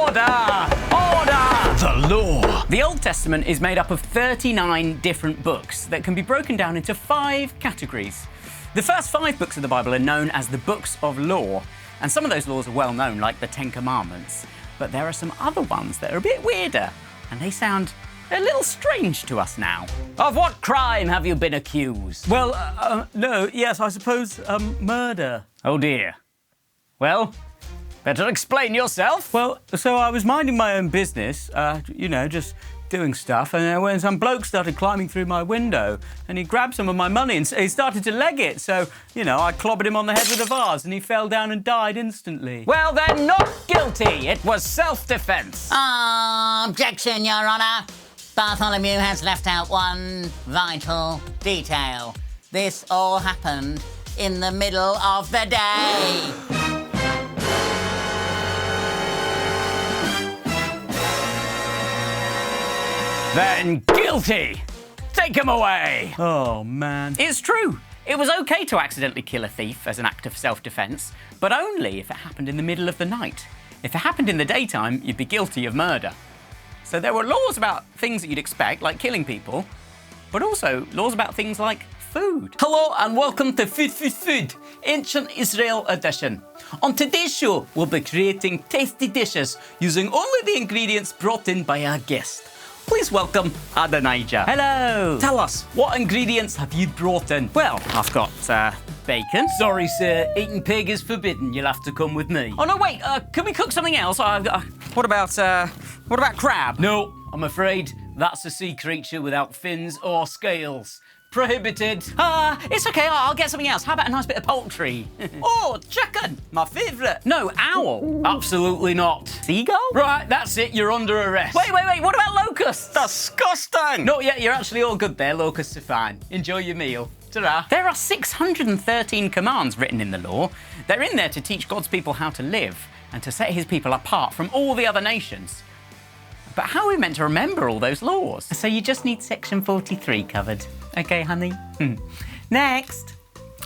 Order! Order! The law. The Old Testament is made up of 39 different books that can be broken down into 5 categories. The first 5 books of the Bible are known as the books of law, and some of those laws are well known, like the 10 Commandments. But there are some other ones that are a bit weirder, and they sound a little strange to us now. Of what crime have you been accused? Well, I suppose, murder. Oh dear. Well, better explain yourself. Well, so I was minding my own business, just doing stuff, and when some bloke started climbing through my window, and he grabbed some of my money and he started to leg it, so, I clobbered him on the head with a vase, and he fell down and died instantly. Well, then, not guilty. It was self-defense. Objection, Your Honour. Bartholomew has left out one vital detail. This all happened in the middle of the day. Then guilty. Take him away. Oh, man. It's true. It was okay to accidentally kill a thief as an act of self-defense, but only if it happened in the middle of the night. If it happened in the daytime, you'd be guilty of murder. So there were laws about things that you'd expect, like killing people, but also laws about things like food. Hello and welcome to Food, Ancient Israel edition. On today's show, we'll be creating tasty dishes using only the ingredients brought in by our guest. Please welcome Adonijah. Hello. Tell us, what ingredients have you brought in? Well, I've got bacon. Sorry, sir, eating pig is forbidden. You'll have to come with me. Oh no, wait. Can we cook something else? What about crab? No, I'm afraid that's a sea creature without fins or scales. Prohibited. It's okay. I'll get something else. How about a nice bit of poultry? Oh, chicken, my favourite. No, owl. Absolutely not. Seagull? Right, that's it. You're under arrest. Wait. What about locusts? Disgusting. No, yeah, you're actually all good there. Locusts are fine. Enjoy your meal. Ta-ra. There are 613 commands written in the law. They're in there to teach God's people how to live and to set his people apart from all the other nations. But how are we meant to remember all those laws? So you just need section 43 covered. Okay, honey? Next.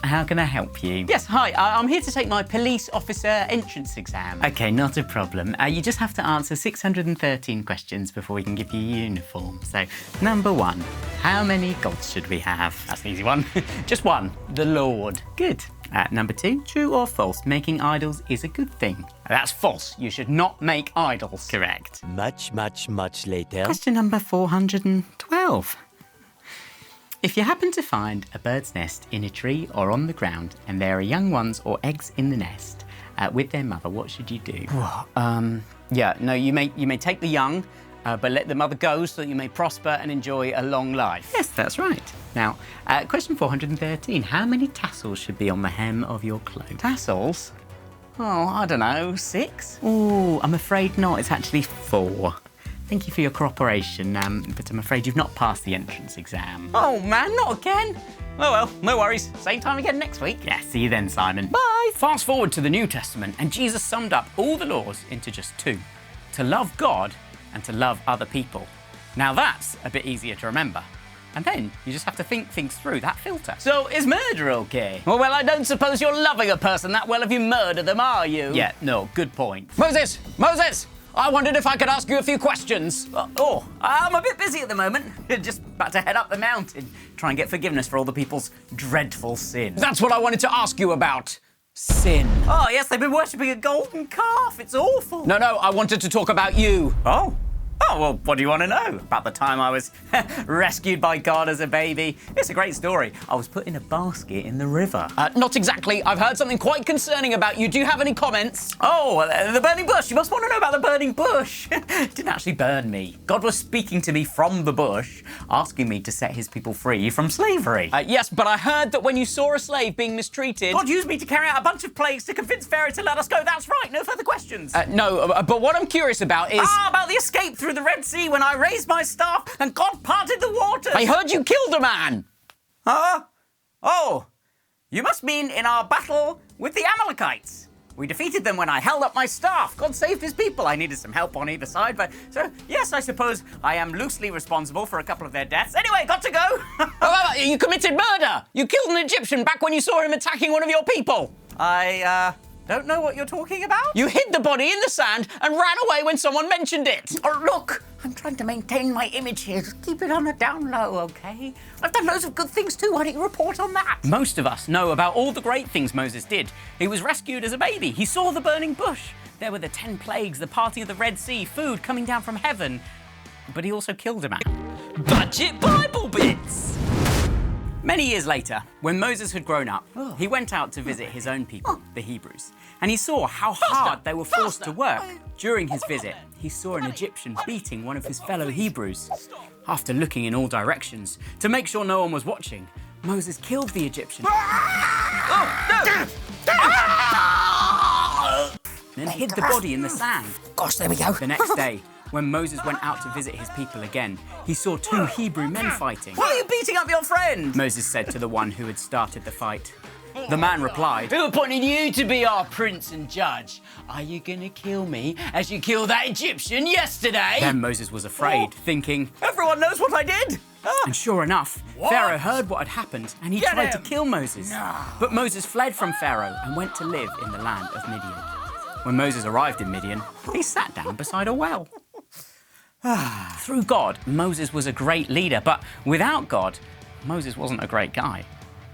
How can I help you? Yes, hi. I'm here to take my police officer entrance exam. Okay, not a problem. You just have to answer 613 questions before we can give you your uniform. So, number 1, how many gods should we have? That's an easy one. Just one. The Lord. Good. Number 2, true or false, making idols is a good thing. That's false. You should not make idols. Correct. Much later. Question number 412. If you happen to find a bird's nest in a tree or on the ground and there are young ones or eggs in the nest with their mother, what should you do? You may take the young, but let the mother go so that you may prosper and enjoy a long life. Yes, that's right. Now, question 413. How many tassels should be on the hem of your cloak? Tassels? Oh, I don't know, 6? Oh, I'm afraid not. It's actually 4. Thank you for your cooperation, but I'm afraid you've not passed the entrance exam. Oh man, not again. Oh well, no worries. Same time again next week. Yeah, see you then, Simon. Bye. Fast forward to the New Testament, and Jesus summed up all the laws into just 2. To love God and to love other people. Now that's a bit easier to remember. And then you just have to think things through that filter. So, is murder okay? Well, I don't suppose you're loving a person that well if you murder them, are you? Yeah, no, good point. Moses! I wondered if I could ask you a few questions. I'm a bit busy at the moment. Just about to head up the mountain. Try and get forgiveness for all the people's dreadful sin. That's what I wanted to ask you about. Sin. Oh, yes, they've been worshipping a golden calf. It's awful. No, I wanted to talk about you. Oh, well, what do you want to know? About the time I was rescued by God as a baby? It's a great story. I was put in a basket in the river. Not exactly. I've heard something quite concerning about you. Do you have any comments? Oh, the burning bush. You must want to know about the burning bush. It didn't actually burn me. God was speaking to me from the bush, asking me to set his people free from slavery. Yes, but I heard that when you saw a slave being mistreated, God used me to carry out a bunch of plagues to convince Pharaoh to let us go. That's right. No further questions. No, but what I'm curious about is... about the escape through the Red Sea when I raised my staff and God parted the waters. I heard you killed a man. Oh, you must mean in our battle with the Amalekites. We defeated them when I held up my staff. God saved his people. I needed some help on either side, but so yes, I suppose I am loosely responsible for a couple of their deaths. Anyway, got to go. You committed murder. You killed an Egyptian back when you saw him attacking one of your people. Don't know what you're talking about? You hid the body in the sand and ran away when someone mentioned it. Oh, look, I'm trying to maintain my image here. Just keep it on the down low, OK? I've done loads of good things too. Why don't you report on that? Most of us know about all the great things Moses did. He was rescued as a baby. He saw the burning bush. There were the 10 plagues, the parting of the Red Sea, food coming down from heaven. But he also killed a man. Budget Bible bits. Many years later, when Moses had grown up, he went out to visit his own people, the Hebrews, and he saw how hard they were forced to work. During his visit, he saw an Egyptian beating one of his fellow Hebrews. After looking in all directions to make sure no one was watching, Moses killed the Egyptian. Then hid the body in the sand. Gosh, there we go. The next day, when Moses went out to visit his people again, he saw 2 Hebrew men fighting. Why are you beating up your friend? Moses said to the one who had started the fight. The man replied, Who appointed you to be our prince and judge? Are you gonna kill me as you killed that Egyptian yesterday? Then Moses was afraid, thinking, Everyone knows what I did. and sure enough, Pharaoh heard what had happened and he Get tried to him! kill Moses. But Moses fled from Pharaoh and went to live in the land of Midian. When Moses arrived in Midian, he sat down beside a well. Through God, Moses was a great leader, but without God, Moses wasn't a great guy.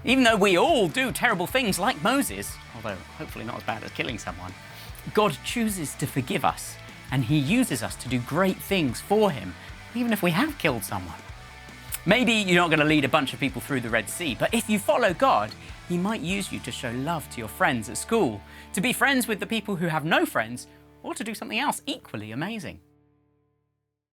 Even though we all do terrible things like Moses, although hopefully not as bad as killing someone, God chooses to forgive us, and he uses us to do great things for him, even if we have killed someone. Maybe you're not going to lead a bunch of people through the Red Sea, but if you follow God, he might use you to show love to your friends at school, to be friends with the people who have no friends, or to do something else equally amazing.